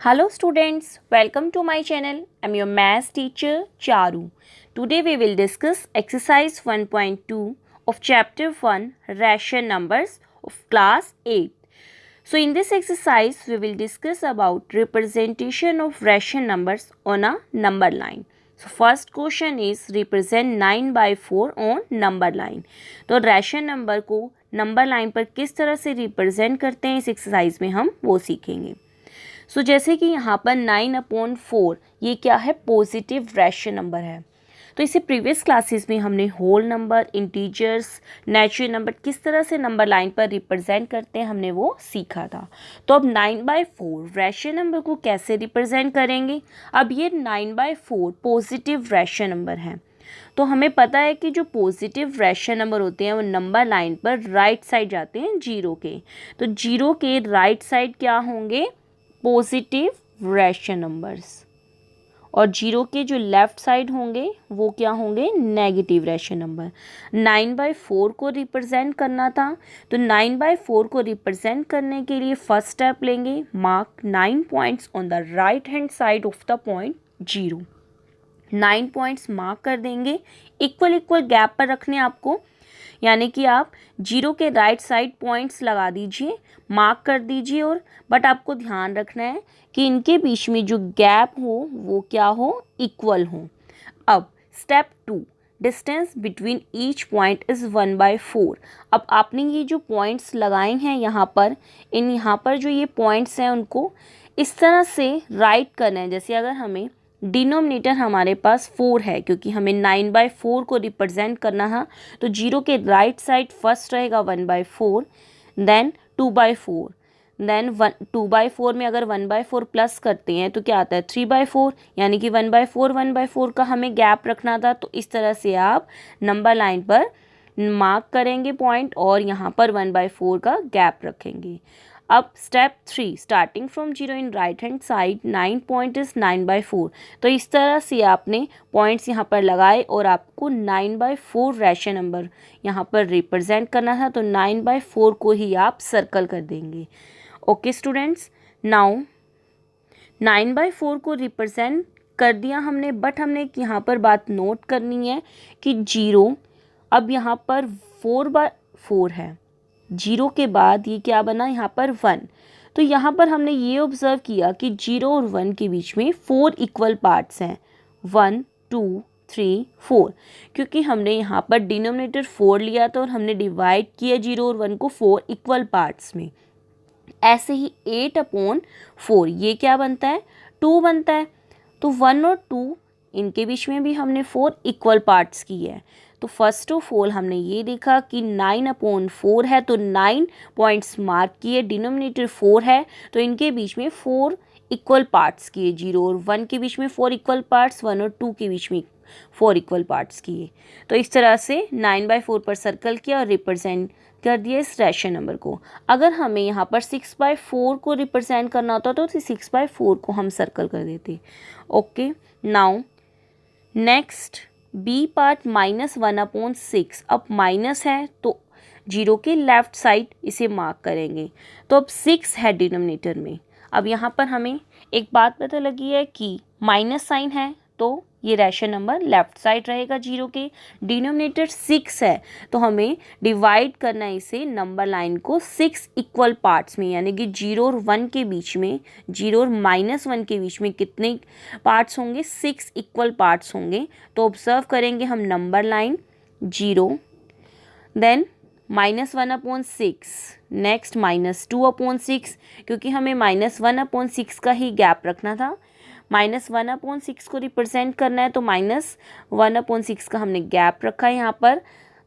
Hello students, welcome to my channel. I'm your maths teacher Charu. Today we will discuss exercise 1.2 of chapter 1 ration numbers of class 8. So in this exercise we will discuss about representation of ration numbers on a number line. So first question is represent 9 by 4 on number line. तो ration number को number line पर किस तरह से represent करते हैं इस exercise में हम वो सीखेंगे. सो जैसे कि यहाँ पर 9/4 ये क्या है पॉजिटिव रैशनल नंबर है. तो इसे प्रीवियस क्लासेस में हमने whole number, integers, natural number किस तरह से नंबर लाइन पर रिप्रेजेंट करते हैं हमने वो सीखा था. तो अब 9/4 रैशनल नंबर को कैसे रिप्रेजेंट करेंगे. अब ये 9/4 पॉजिटिव रैशनल नंबर है. तो हमें पता है कि जो पॉजिटिव रैशनल नंबर होते हैं वो नंबर लाइन पर राइट साइड जाते हैं जीरो के. तो जीरो के राइट साइड क्या होंगे पॉजिटिव रैशनल नंबर्स और जीरो के जो लेफ्ट साइड होंगे वो क्या होंगे नेगेटिव रैशनल नंबर. 9/4 को रिप्रेजेंट करना था तो 9/4 को रिप्रेजेंट करने के लिए फर्स्ट स्टेप लेंगे. Mark 9 points on the right hand side of the point 0. 9 points mark कर देंगे. इक्वल गैप पर रखने आपको, यानी कि आप जीरो के राइट साइड पॉइंट्स लगा दीजिए, मार्क कर दीजिए. और बट आपको ध्यान रखना है कि इनके बीच में जो गैप हो वो क्या हो इक्वल हो. अब step 2 distance between each point is 1/4. अब आपने ये जो पॉइंट्स लगाए हैं यहाँ पर जो ये पॉइंट्स हैं उनको इस तरह से राइट करना है. जैसे अगर हमें डिनोमिनेटर हमारे पास 4 है क्योंकि हमें 9/4 को रिप्रेजेंट करना है तो जीरो के राइट साइड फर्स्ट रहेगा 1/4, देन 2/4, देन 2/4 में अगर 1/4 प्लस करते हैं तो क्या आता है 3/4, यानी कि 1/4 का हमें गैप रखना था. तो इस तरह से आप नंबर लाइन पर मार्क करेंगे पॉइंट और यहाँ पर 1/4 का गैप रखेंगे. अब step 3 starting from zero in right hand side 9 point is 9/4. तो इस तरह से आपने पॉइंट्स यहाँ पर लगाए और आपको 9/4 रैशनल नंबर यहाँ पर रिप्रेजेंट करना था. तो 9/4 को ही आप सर्कल कर देंगे. ओके स्टूडेंट्स, नाउ 9/4 को रिप्रेजेंट कर दिया हमने, बट हमने यहाँ पर बात नोट करनी है कि जीरो अब यहाँ पर 4/4 है. जीरो के बाद ये क्या बना यहाँ पर 1. तो यहाँ पर हमने ये ऑब्ज़र्व किया कि जीरो और 1 के बीच में 4 इक्वल पार्ट्स हैं. 1 2 3 4 क्योंकि हमने यहाँ पर डिनोमिनेटर 4 लिया था और हमने डिवाइड किया जीरो और 1 को 4 इक्वल पार्ट्स में. ऐसे ही 8/4 ये क्या बनता है 2 बनता है. तो 1 और 2 इनके बीच में भी हमने 4 इक्वल पार्ट्स की है. तो फर्स्ट ऑफ ऑल हमने ये देखा कि 9/4 है तो 9 पॉइंट्स मार्क किए. डिनोमिनेटर 4 है तो इनके बीच में 4 इक्वल पार्ट्स किए. जीरो और 1 के बीच में 4 इक्वल पार्ट्स, 1 और 2 के बीच में 4 इक्वल पार्ट्स किए. तो इस तरह से 9/4 पर सर्कल किया और रिप्रेजेंट कर दिया इस रैशनल नंबर को. अगर हमें यहाँ पर 6/4 को रिप्रेजेंट करना होता तो 6/4 को हम सर्कल कर देते. Okay, now next B part -1/6. अब माइनस है तो जीरो के लेफ्ट साइड इसे मार्क करेंगे. तो अब 6 है डिनोमिनेटर में. अब यहाँ पर हमें एक बात पता लगी है कि माइनस साइन है तो ये रैशनल नंबर लेफ्ट साइड रहेगा. जीरो के डिनोमिनेटर 6 है तो हमें डिवाइड करना है इसे नंबर लाइन को 6 इक्वल पार्ट्स में, यानी कि जीरो और 1 के बीच में, जीरो और -1 के बीच में कितने पार्ट्स होंगे 6 इक्वल पार्ट्स होंगे. तो ऑब्जर्व करेंगे हम नंबर लाइन 0, देन -1/6, नेक्स्ट -2/6 क्योंकि हमें -1/6 का ही गैप रखना था. -1/6 को रिप्रेजेंट करना है तो -1/6 का हमने गैप रखा है यहाँ पर.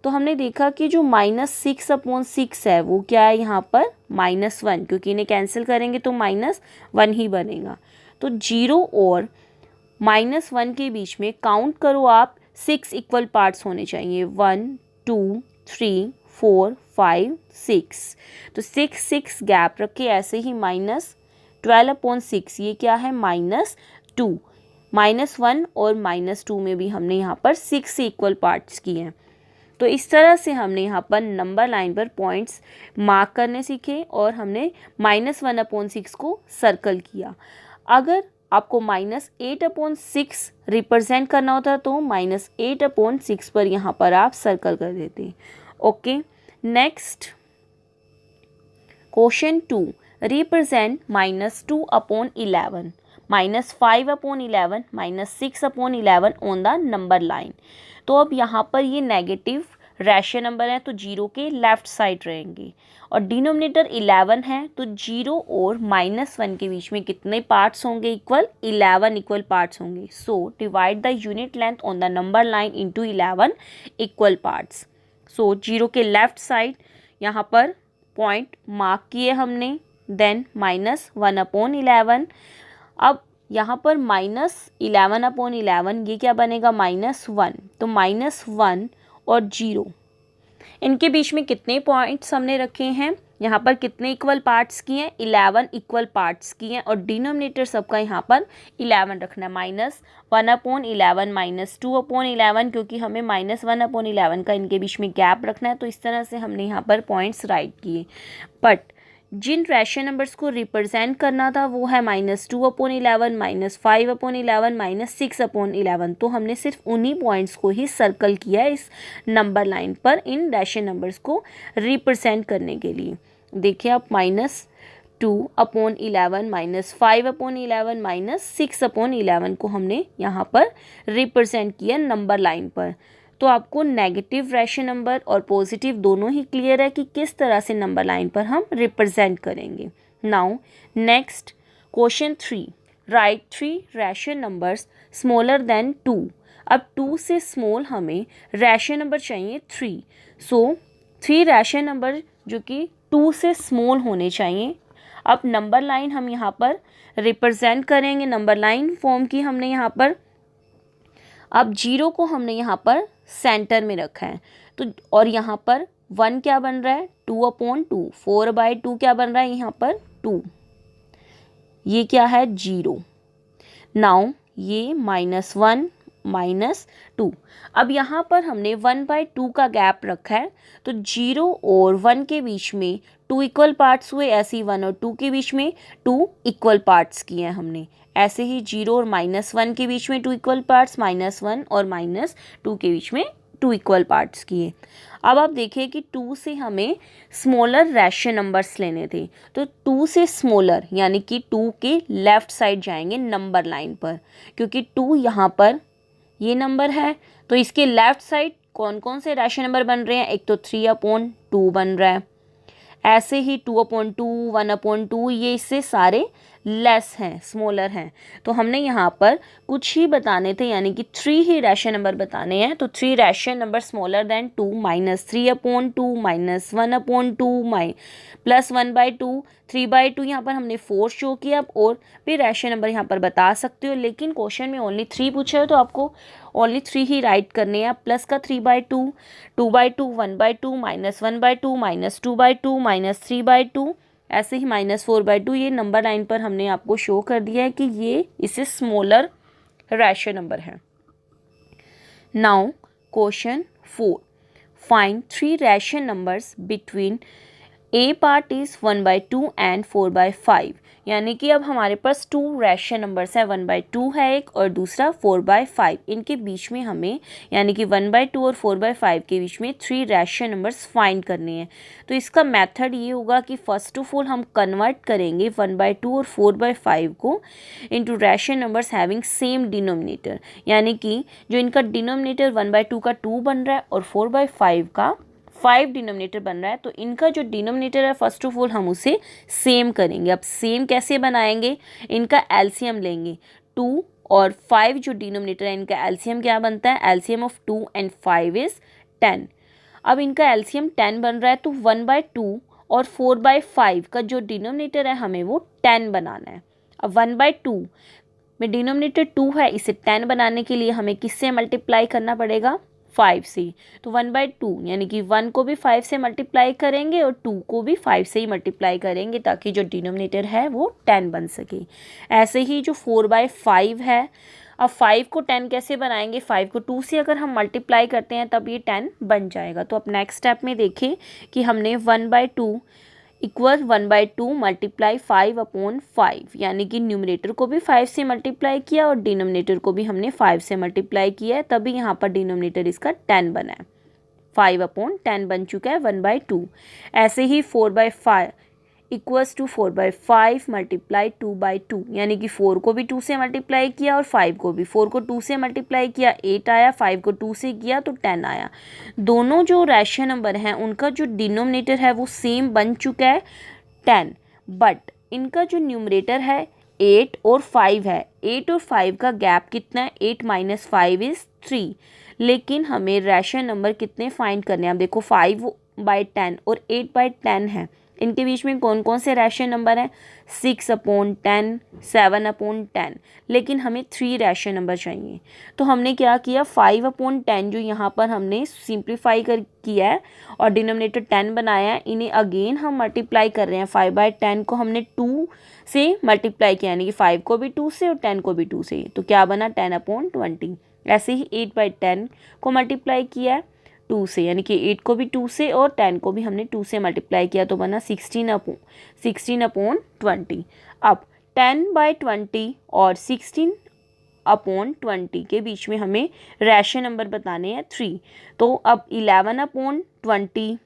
तो हमने देखा कि जो -6/6 है वो क्या है यहाँ पर -1, क्योंकि इन्हें कैंसिल करेंगे तो -1 ही बनेगा. तो जीरो और -1 के बीच में काउंट करो आप 6 इक्वल पार्ट्स होने चाहिए. 1 2 3 4 5 6. तो 6 गैप रखे. ऐसे ही -12/6 ये क्या है -2. -1 और -2 में भी हमने यहाँ पर 6 से इक्वल पार्ट्स किए हैं. तो इस तरह से हमने यहाँ पर नंबर लाइन पर पॉइंट्स मार्क करने सीखे और हमने -1/6 को सर्कल किया. अगर आपको -8/6 रिप्रेजेंट करना होता तो -8/6 पर यहाँ पर आप सर्कल कर देते। Okay, next question 2, represent -2/11, -5/11, -6/11 on the number line. तो अब यहाँ पर ये नेगेटिव रैशनल नंबर है तो जीरो के लेफ्ट साइड रहेंगे, और डिनोमिनेटर 11 है तो जीरो और -1 के बीच में कितने पार्ट्स होंगे? इक्वल, 11 इक्वल पार्ट्स होंगे। So divide the unit length on the number line into 11 equal parts. So zero के लेफ्ट साइड यहाँ पर पॉइंट मार्क किए हमने, देन -1/11। अब यहाँ पर -11/11 ये क्या बनेगा? -1। तो -1 और 0 इनके बीच में कितने पॉइंट्स हमने रखे हैं? यहाँ पर कितने इक्वल पार्ट्स किए हैं? 11 इक्वल पार्ट्स किए हैं, और डिनोमिनेटर सबका यहाँ पर 11 रखना है। -1/11 -2/11, क्योंकि हमें -1/11 का इनके बीच में गैप रखना है, तो इस तरह से हमने यहाँ पर पॉइंट्स राइट किए। बट जिन रैशनल नंबर्स को रिप्रेजेंट करना था वो है -2/11, -5/11, -6/11। तो हमने सिर्फ उन्हीं पॉइंट्स को ही सर्कल किया है इस नंबर लाइन पर इन रैशनल नंबर्स को रिप्रेजेंट करने के लिए। देखिए आप, -2/11, -5/11, -6/11 को हमने यहाँ पर रिप्रेजेंट किया नंबर लाइन पर। तो आपको नेगेटिव रैशनल नंबर और पॉजिटिव दोनों ही क्लियर है कि किस तरह से नंबर लाइन पर हम रिप्रेजेंट करेंगे। Now next question 3, right 3 rational numbers smaller than 2। अब 2 से स्मॉल हमें रैशनल नंबर चाहिए 3। सो 3 रैशनल नंबर जो कि 2 से स्मॉल होने चाहिए। अब नंबर लाइन हम यहाँ पर रिप्रेजेंट करेंगे, नंबर लाइन फॉर्म की हमने यहाँ पर। अब 0 को हमने यहाँ पर सेंटर में रखा है, तो और यहाँ पर 1 क्या बन रहा है? 2/2। 4/2 क्या बन रहा है यहाँ पर? 2। ये क्या है? 0। नाउ ये -1 -2। अब यहाँ पर हमने 1/2 का गैप रखा है, तो 0 और 1 के बीच में 2 इक्वल पार्ट्स हुए, ऐसे ही 1 और 2 के बीच में 2 इक्वल पार्ट्स किए हैं हमने। ऐसे ही 0 और -1 के बीच में 2 इक्वल पार्ट्स, -1 और -2 के बीच में 2 इक्वल पार्ट्स किए। अब आप देखिए कि 2 से हमें स्मॉलर रैशनल नंबर्स लेने थे, तो 2 से स्मॉलर यानी कि 2 के लेफ़्ट साइड जाएंगे नंबर लाइन पर, क्योंकि 2 यहाँ पर ये नंबर है, तो इसके लेफ़्ट साइड कौन कौन से रैशनल नंबर बन रहे हैं? एक तो 3/2 बन रहा है, ऐसे ही 2/2, 1/2, ये इससे सारे लेस हैं, स्मॉलर हैं। तो हमने यहाँ पर कुछ ही बताने थे, यानी कि 3 ही रैशनल नंबर बताने हैं। तो 3 रैशनल नंबर स्मॉलर देन 2, -3/2, -1/2, +1/2, 3/2। यहाँ पर हमने 4 शो किया। आप और भी रैशनल नंबर यहाँ पर बता सकते हो, लेकिन क्वेश्चन में ओनली 3 पूछा है, तो आपको ओनली 3 ही राइट करने हैं। प्लस का 3/2, 2/2, 1/2, -1/2, -2/2, -3/2, ऐसे ही -4/2। ये नंबर लाइन पर हमने आपको शो कर दिया है कि ये इससे स्मॉलर रैशनल नंबर है। Now question 4, find 3 rational numbers between A part is 1/2 and 4/5। यानी कि अब हमारे पास 2 रैशनल नंबर्स हैं, 1/2 है एक और दूसरा 4/5। इनके बीच में हमें यानी कि 1/2 और 4/5 के बीच में 3 रैशनल नंबर्स फाइंड करने हैं। तो इसका मेथड ये होगा कि फर्स्ट ऑफ ऑल हम कन्वर्ट करेंगे 1/2 और 4/5 को into rational numbers having same denominator, यानी कि जो इनका डिनोमिनेटर 1/2 का 2 बन रहा है और 4/5 का 5 डिनोमिनेटर बन रहा है, तो इनका जो डिनोमिनेटर है फर्स्ट ऑफ ऑल हम उसे सेम करेंगे। अब सेम कैसे बनाएंगे? इनका एलसीएम लेंगे। 2 और 5 जो डिनोमिनेटर है इनका एलसीएम क्या बनता है? LCM of 2 and 5 is 10। अब इनका एलसीएम 10 बन रहा है, तो 1/2 और 4/5 का जो डिनोमिनेटर है हमें वो 10 बनाना है। अब 1/2 में डिनोमिनेटर 2 है, इसे 10 बनाने के लिए हमें किससे मल्टीप्लाई करना पड़ेगा? 5 से। तो 1/2 यानी कि 1 को भी 5 से मल्टीप्लाई करेंगे और 2 को भी 5 से ही मल्टीप्लाई करेंगे, ताकि जो डिनोमिनेटर है वो 10 बन सके। ऐसे ही जो 4/5 है, अब 5 को 10 कैसे बनाएंगे? 5 को 2 से अगर हम मल्टीप्लाई करते हैं तब ये 10 बन जाएगा। तो अब नेक्स्ट स्टेप में देखें कि हमने 1/2 इक्वल 1/2 मल्टीप्लाई 5/5, यानी कि न्यूमरेटर को भी 5 से मल्टीप्लाई किया और डिनोमिनेटर को भी हमने 5 से मल्टीप्लाई किया है, तभी यहाँ पर डिनोमिनेटर इसका 10 बना है। 5/10 बन चुका है 1/2। ऐसे ही 4/5 इक्वल्स टू 4/5 मल्टीप्लाई 2/2, यानी कि 4 को भी 2 से मल्टीप्लाई किया और 5 को भी। 4 को 2 से मल्टीप्लाई किया 8 आया, 5 को 2 से किया तो 10 आया। दोनों जो रैशनल नंबर हैं उनका जो डिनोमिनेटर है वो सेम बन चुका है 10, बट इनका जो न्यूमरेटर है 8 और 5 है। 8 और 5 का गैप कितना है? 8 - 5 इज़ 3। लेकिन हमें रैशनल नंबर कितने फाइंड करने हैं? अब देखो 5/10 और 8/10 है, इनके बीच में कौन कौन से रैशनल नंबर हैं? 6/10, 7/10, लेकिन हमें 3 रैशनल नंबर चाहिए। तो हमने क्या किया, 5/10 जो यहाँ पर हमने सिंप्लीफाई किया है और डिनोमिनेटर 10 बनाया है, इन्हें अगेन हम मल्टीप्लाई कर रहे हैं। 5/10 को हमने 2 से मल्टीप्लाई किया, यानी कि 5 को भी 2 से और 10 को भी 2 से, तो क्या बना? 10/20। ऐसे ही 8/10 को मल्टीप्लाई किया है 2 से, यानी कि 8 को भी 2 से और 10 को भी हमने 2 से मल्टीप्लाई किया, तो बना 16/20। अब 10/20 और 16/20 के बीच में हमें रैशनल नंबर बताने हैं 3। तो अब 11/20,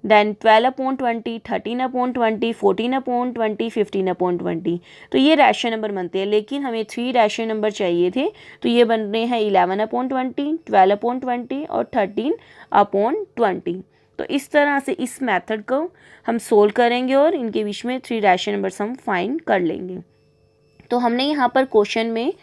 देन 12/20, 13/20, 14/20, 15/20, तो ये रैशनल नंबर बनते हैं। लेकिन हमें 3 रैशनल नंबर चाहिए थे, तो ये बन रहे हैं 11/20, 12/20 और 13/20। तो इस तरह से इस मेथड को हम सोल्व करेंगे और इनके बीच में 3 रैशनल नंबर्स हम फाइंड कर लेंगे। तो हमने यहाँ पर क्वेश्चन में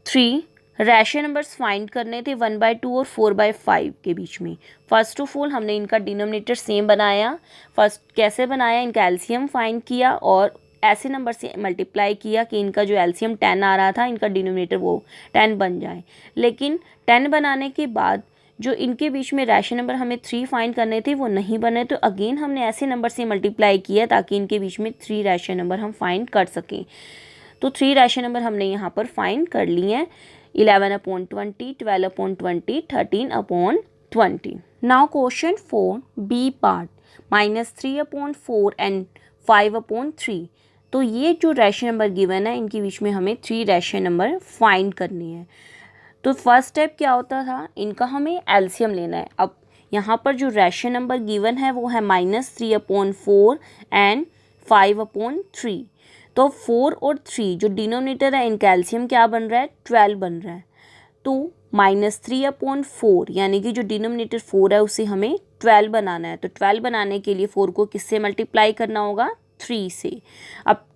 3 रैशनल नंबर्स फाइंड करने थे 1/2 और 4/5 के बीच में। फर्स्ट ऑफ ऑल हमने इनका डिनोमिनेटर सेम बनाया। फर्स्ट कैसे बनाया? इनका एलसीएम फाइंड किया और ऐसे नंबर से मल्टीप्लाई किया कि इनका जो एलसीएम 10 आ रहा था, इनका डिनोमिनेटर वो 10 बन जाए। लेकिन 10 बनाने के बाद जो इनके बीच में रैशनल नंबर हमें 3 फाइंड करने थे वो नहीं बने, तो अगेन हमने ऐसे नंबर से मल्टीप्लाई किया ताकि इनके बीच में 3 रैशनल नंबर हम फाइंड कर सकें। तो 3 रैशनल नंबर हमने यहाँ पर फाइंड कर लिए हैं, 11/20, 12/20, 13/20. Now question 4 B part, -3/4 and 5/3। तो ये जो रैशनल नंबर गिवन है इनके बीच में हमें 3 रैशनल नंबर फाइंड करने हैं। तो फर्स्ट स्टेप क्या होता था? इनका हमें एलसीएम लेना है। अब यहाँ पर जो रैशनल नंबर गिवन है वो है -3/4 एंड 5/3। तो 4 और 3 जो डिनोमिनेटर है इनका एलसीएम क्या बन रहा है? 12 बन रहा है। तो -3/4 यानी कि जो डिनोमिनेटर 4 है उसे हमें 12 बनाना है। तो 12 बनाने के लिए 4 को किससे मल्टीप्लाई करना होगा? 3 से। अब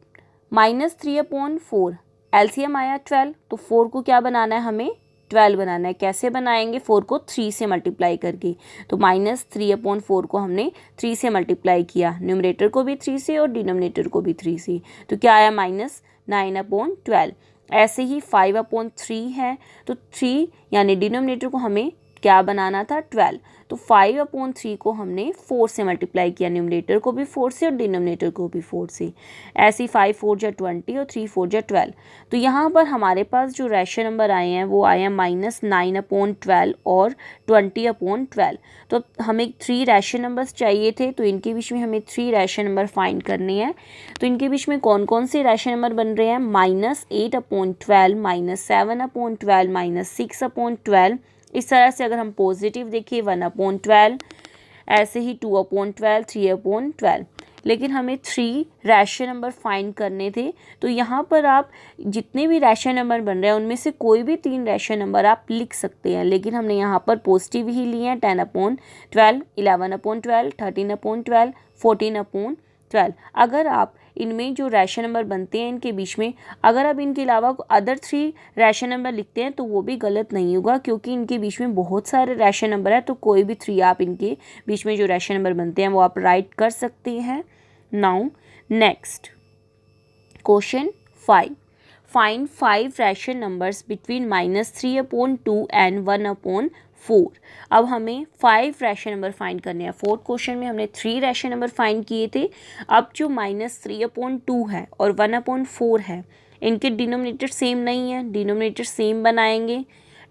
-3/4 एलसीएम आया 12, तो 4 को क्या बनाना है? हमें 12 बनाना है। कैसे बनाएंगे? 4 को 3 से मल्टीप्लाई करके। तो -3/4 को हमने 3 से मल्टीप्लाई किया, न्यूमरेटर को भी 3 से और डिनोमिनेटर को भी 3 से, तो क्या आया? -9/12। ऐसे ही 5/3 है, तो 3 यानी डिनोमिनेटर को हमें क्या बनाना था? 12। तो 5/3 को हमने 4 से मल्टीप्लाई किया, न्यूमरेटर को भी 4 से और डिनोमिनेटर को भी 4 से। ऐसे 5 4 जा 20 और 3 4 जा 12। तो यहाँ पर हमारे पास जो रैशनल नंबर आए हैं वो आए हैं -9/12 और 20/12। तो हमें 3 रैशनल नंबर्स चाहिए थे, तो इनके बीच में हमें 3 रैशनल नंबर फाइंड करने हैं। तो इनके बीच में कौन कौन से रैशनल नंबर बन रहे हैं? -8/12, -7/12, -6/12। इस तरह से अगर हम पॉजिटिव देखें 1/12, ऐसे ही 2/12, 3/12। लेकिन हमें 3 रैशनल नंबर फाइंड करने थे, तो यहाँ पर आप जितने भी रैशनल नंबर बन रहे हैं उनमें से कोई भी 3 रैशनल नंबर आप लिख सकते हैं। लेकिन हमने यहाँ पर पॉजिटिव ही लिए हैं, 10/12, 11/12, 13/12, 14/12। अगर आप इनमें जो रैशनल नंबर बनते हैं इनके बीच में अगर आप इनके अलावा अदर 3 रैशनल नंबर लिखते हैं तो वो भी गलत नहीं होगा, क्योंकि इनके बीच में बहुत सारे रैशनल नंबर है, तो कोई भी 3 आप इनके बीच में जो रैशनल नंबर बनते हैं वो आप राइट कर सकते हैं। Now next question 5, find 5 rational numbers between -3/2 and 1/4। अब हमें 5 रैशनल नंबर फाइंड करने हैं। 4th क्वेश्चन में हमने 3 रैशनल नंबर फाइंड किए थे। अब जो -3/2 है और 1/4 है, इनके डिनोमिनेटर सेम नहीं है, डिनोमिनेटर सेम बनाएंगे।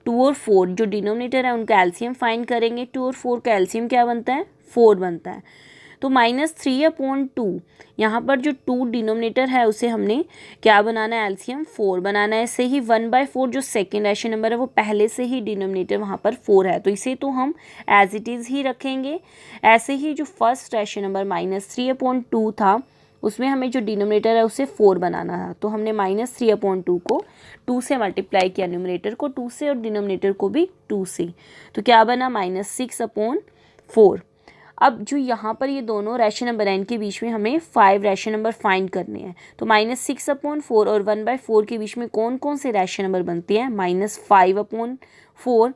2 और 4 जो डिनोमिनेटर है उनका एलसीएम फाइंड करेंगे। 2 और 4 का एलसीएम क्या बनता है? 4 बनता है। तो -3/2, यहाँ पर जो 2 डिनोमिनेटर है उसे हमने क्या बनाना है, एलसीएम 4 बनाना है। ऐसे ही 1/4 जो सेकेंड रैशनल नंबर है वो पहले से ही डिनोमिनेटर वहाँ पर 4 है, तो इसे तो हम एज इट इज़ ही रखेंगे। ऐसे ही जो फर्स्ट रैशनल नंबर -3/2 था उसमें हमें जो डिनोमिनेटर है उसे 4 बनाना था, तो हमने -3/2 को 2 से मल्टीप्लाई किया, न्यूमरेटर को 2 से और डिनोमिनेटर को भी 2 से, तो क्या बना -6/4। अब जो यहाँ पर ये दोनों रैशनल नंबर हैं इनके बीच में हमें 5 रैशनल नंबर फाइंड करने हैं, तो -6/4 और 1/4 के बीच में कौन कौन से रैशनल नंबर बनते हैं, -5/4,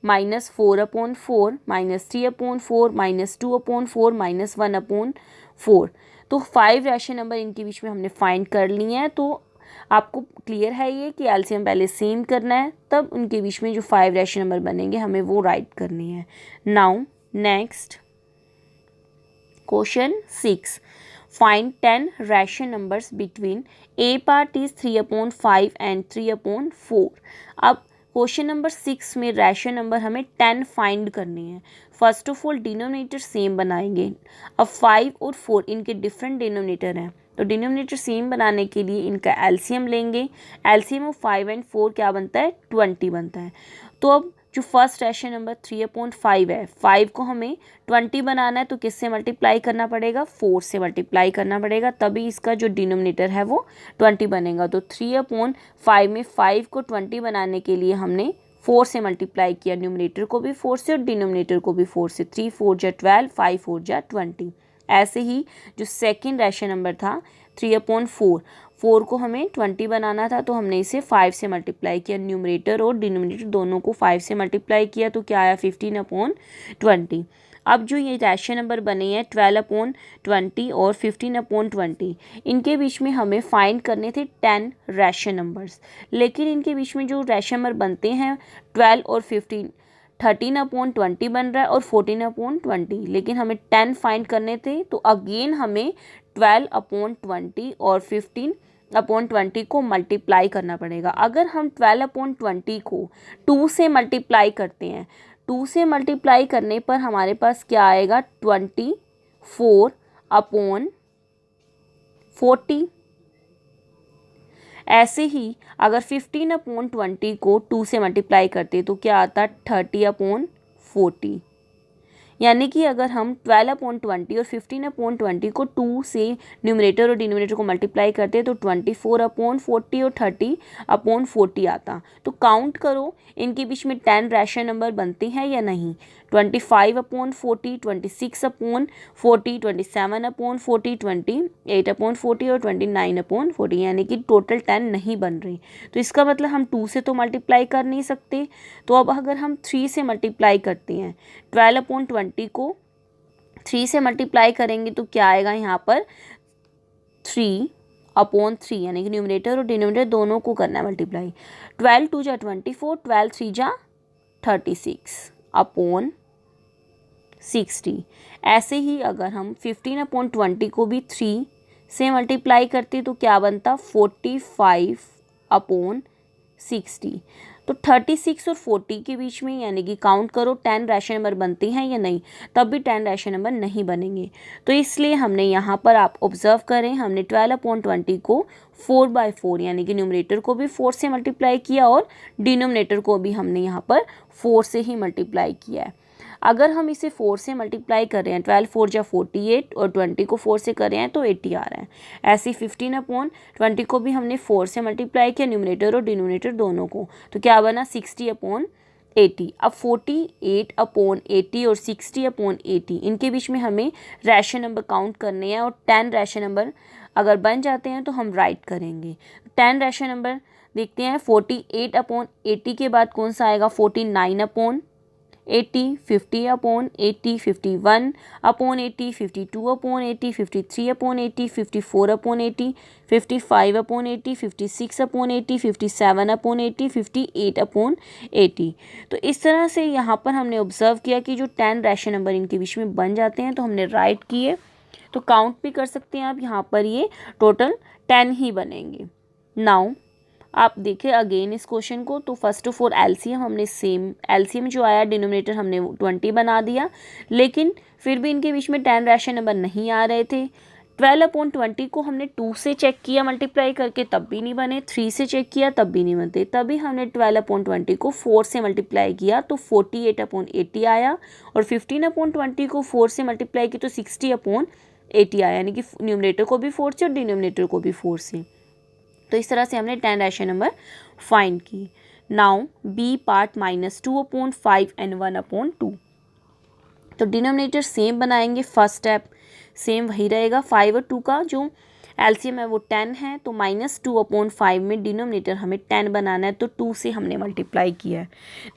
-4/4, -3/4, -2/4, -1/4। तो 5 रैशनल नंबर इनके बीच में हमने फाइंड कर लिए हैं। तो आपको क्लियर है ये कि एलसीएम पहले सेम करना है, तब उनके बीच में जो 5 रैशनल नंबर बनेंगे हमें वो राइट करनी है। Now next question 6, find 10 rational numbers between A part is 3/5 and 3/4। अब क्वेश्चन नंबर 6 में रैशनल नंबर हमें 10 फाइंड करने हैं। First of all denominator same बनाएंगे। अब 5 और 4 इनके डिफरेंट डिनोमिनेटर हैं, तो डिनोमिनेटर सेम बनाने के लिए इनका एलसीएम लेंगे। एलसीएम ऑफ 5 एंड 4 क्या बनता है, 20 बनता है। तो अब जो फर्स्ट रैशनल नंबर 3/5 है, 5 को हमें 20 बनाना है, तो किससे मल्टीप्लाई करना पड़ेगा, 4 से मल्टीप्लाई करना पड़ेगा, तभी इसका जो डिनोमिनेटर है वो 20 बनेगा। तो 3/5 में 5 को 20 बनाने के लिए हमने 4 से मल्टीप्लाई किया, न्यूमरेटर को भी 4 से और डिनोमिनेटर को भी 4 से। 3 4 जा 12, 5 4 जा 20। ऐसे ही जो सेकेंड रैशनल नंबर था 3/4, 4 को हमें 20 बनाना था, तो हमने इसे 5 से मल्टीप्लाई किया, न्यूमरेटर और डिनोमिनेटर दोनों को 5 से मल्टीप्लाई किया, तो क्या आया 15/20। अब जो ये रैशनल नंबर बने हैं 12/20 और 15/20, इनके बीच में हमें फाइंड करने थे 10 रैशनल नंबर्स, लेकिन इनके बीच में जो रैशनल नंबर बनते हैं 12 और 15, 13/20 बन रहा है और 14/20, लेकिन हमें 10 फाइंड करने थे, तो अगेन हमें 12/20 और 15/20 को मल्टीप्लाई करना पड़ेगा। अगर हम 12/20 को 2 से मल्टीप्लाई करते हैं, 2 से मल्टीप्लाई करने पर हमारे पास क्या आएगा, 24/40। ऐसे ही अगर 15/20 को 2 से मल्टीप्लाई करते तो क्या आता, 30/40। यानी कि अगर हम 12/20 और 15/20 को 2 से न्यूमरेटर और डिनोमिनेटर को मल्टीप्लाई करते तो 24/40 और 30/40 आता। तो काउंट करो इनके बीच में 10 रैशनल नंबर बनते हैं या नहीं। 25/40, 26/40, 27/40, 28/40 और 29/40, यानी कि टोटल 10 नहीं बन रही। तो इसका मतलब हम 2 से तो मल्टीप्लाई कर नहीं सकते। तो अब अगर हम 3 से मल्टीप्लाई करते हैं, 12/20 को 3 से मल्टीप्लाई करेंगे तो क्या आएगा यहाँ पर 3/3, यानी कि न्यूमरेटर और डिनोमिनेटर दोनों को करना है मल्टीप्लाई। 12 2 जा 24, 12 3 जा 36/60। ऐसे ही अगर हम 15/20 को भी 3 से मल्टीप्लाई करते तो क्या बनता, 45/60। तो 36 और 40 के बीच में, यानी कि काउंट करो 10 रैशनल नंबर बनते हैं या नहीं, तब भी 10 रैशनल नंबर नहीं बनेंगे। तो इसलिए हमने यहाँ पर, आप ऑब्जर्व करें, हमने 12/20 को 4/4 यानी कि न्यूमरेटर को भी 4 से मल्टीप्लाई किया और डिनोमिनेटर को भी हमने यहाँ पर 4 से ही मल्टीप्लाई किया है। अगर हम इसे 4 से मल्टीप्लाई कर रहे हैं, 12 4 जा 48 और 20 को 4 से कर रहे हैं तो 80 आ रहा है। ऐसे 15/20 को भी हमने 4 से मल्टीप्लाई किया, न्यूमरेटर और डिनोमिनेटर दोनों को, तो क्या बना 60/80। अब 48/80 और 60/80 इनके बीच में हमें रैशनल नंबर काउंट करने हैं, और 10 रैशनल नंबर अगर बन जाते हैं तो हम राइट करेंगे। 10 रैशनल नंबर देखते हैं। 48/80 के बाद कौन सा आएगा, 49/80, 50/80, 51/80, 52/80, 53/80, 54/80, 55/80, 56/80, 57/80, 58/80। तो इस तरह से यहाँ पर हमने ऑब्जर्व किया कि जो 10 रैशनल नंबर इनके बीच में बन जाते हैं, तो हमने राइट किए। तो काउंट भी कर सकते हैं आप, यहाँ पर ये टोटल 10 ही बनेंगे। नाउ आप देखें अगेन इस क्वेश्चन को, तो फर्स्ट ऑफ ऑल एलसीएम हमने सेम, एलसीएम जो आया डिनोमिनेटर हमने 20 बना दिया, लेकिन फिर भी इनके बीच में 10 रैशनल नंबर नहीं आ रहे थे। 12/20 को हमने 2 से चेक किया मल्टीप्लाई करके, तब भी नहीं बने। 3 से चेक किया तब भी नहीं बनते। तभी हमने 12/20 को 4 से मल्टीप्लाई किया तो 48/80 आया, और 15/20 को 4 से मल्टीप्लाई किया तो 60/80 आया, यानी कि न्यूमरेटर को भी 4 से और डिनोमिनेटर को भी 4 से। तो इस तरह से हमने 10 रैशनल नंबर फाइंड की। Now B part -2/5 and 1/2। तो डिनोमिनेटर सेम बनाएंगे, फर्स्ट स्टेप सेम वही रहेगा। 5 और 2 का जो एलसीएम है वो 10 है, तो -2/5 में डिनोमिनेटर हमें 10 बनाना है, तो 2 से हमने मल्टीप्लाई किया है।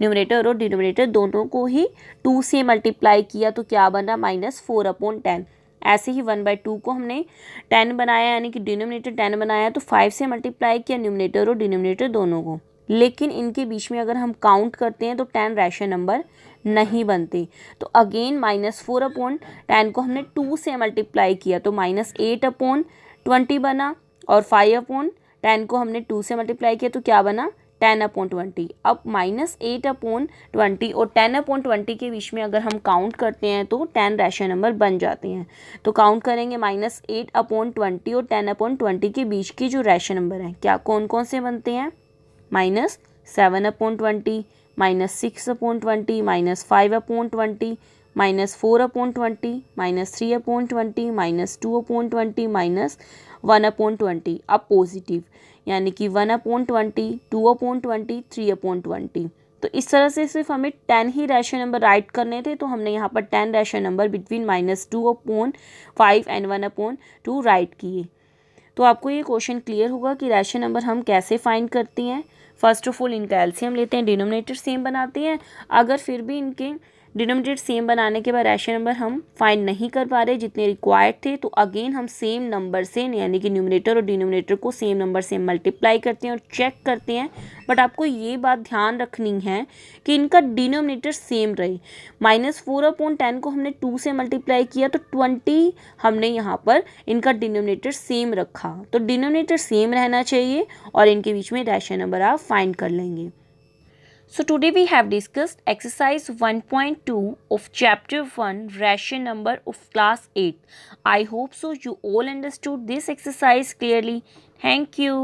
न्यूमरेटर और डिनोमिनेटर दोनों को ही 2 से मल्टीप्लाई किया, तो क्या बना -4/10। ऐसे ही 1/2 को हमने 10 बनाया, यानी कि डिनोमिनेटर 10 बनाया, तो 5 से मल्टीप्लाई किया न्यूमरेटर और डिनोमिनेटर दोनों को। लेकिन इनके बीच में अगर हम काउंट करते हैं तो 10 रैशनल नंबर नहीं बनते। तो अगेन -4/10 को हमने 2 से मल्टीप्लाई किया, तो -8/20 बना, और 5/10 को हमने 2 से मल्टीप्लाई किया तो क्या बना 10/20। अब -8/20 और 10/20 के बीच में अगर हम काउंट करते हैं तो 10 रैशनल नंबर बन जाते हैं। तो काउंट करेंगे -8/20 और 10/20 के बीच की जो रैशनल नंबर हैं, क्या कौन कौन से बनते हैं, -7/20, -6/20, -5/20, -4/20, -3/20, -2/20, -1/20। अब पॉजिटिव, यानी कि 1/20, 2/20, 3/20। तो इस तरह से सिर्फ हमें 10 ही रैशनल नंबर राइट करने थे, तो हमने यहाँ पर 10 rational number between -2/5 and 1/2 right किए। तो आपको ये क्वेश्चन क्लियर होगा कि रैशनल नंबर हम कैसे फाइंड करते हैं। फर्स्ट ऑफ ऑल इनका एलसीएम लेते हैं, डिनोमिनेटर सेम बनाते हैं। अगर फिर भी इनके डिनोमिनेटर सेम बनाने के बाद रैशनल नंबर हम फाइंड नहीं कर पा रहे जितने रिक्वायर्ड थे, तो अगेन हम सेम नंबर से, यानी कि न्यूमरेटर और डिनोमिनेटर को सेम नंबर से मल्टीप्लाई करते हैं और चेक करते हैं। बट आपको ये बात ध्यान रखनी है कि इनका डिनोमिनेटर सेम रहे। -4/10 को हमने 2 से मल्टीप्लाई किया तो 20 हमने यहाँ पर इनका डिनोमिनेटर सेम रखा, तो डिनोमिनेटर सेम रहना चाहिए और इनके बीच में रैशनल नंबर आप फाइंड कर लेंगे। So today we have discussed exercise 1.2 of chapter 1 ration number of class 8. I hope so you all understood this exercise clearly. Thank you.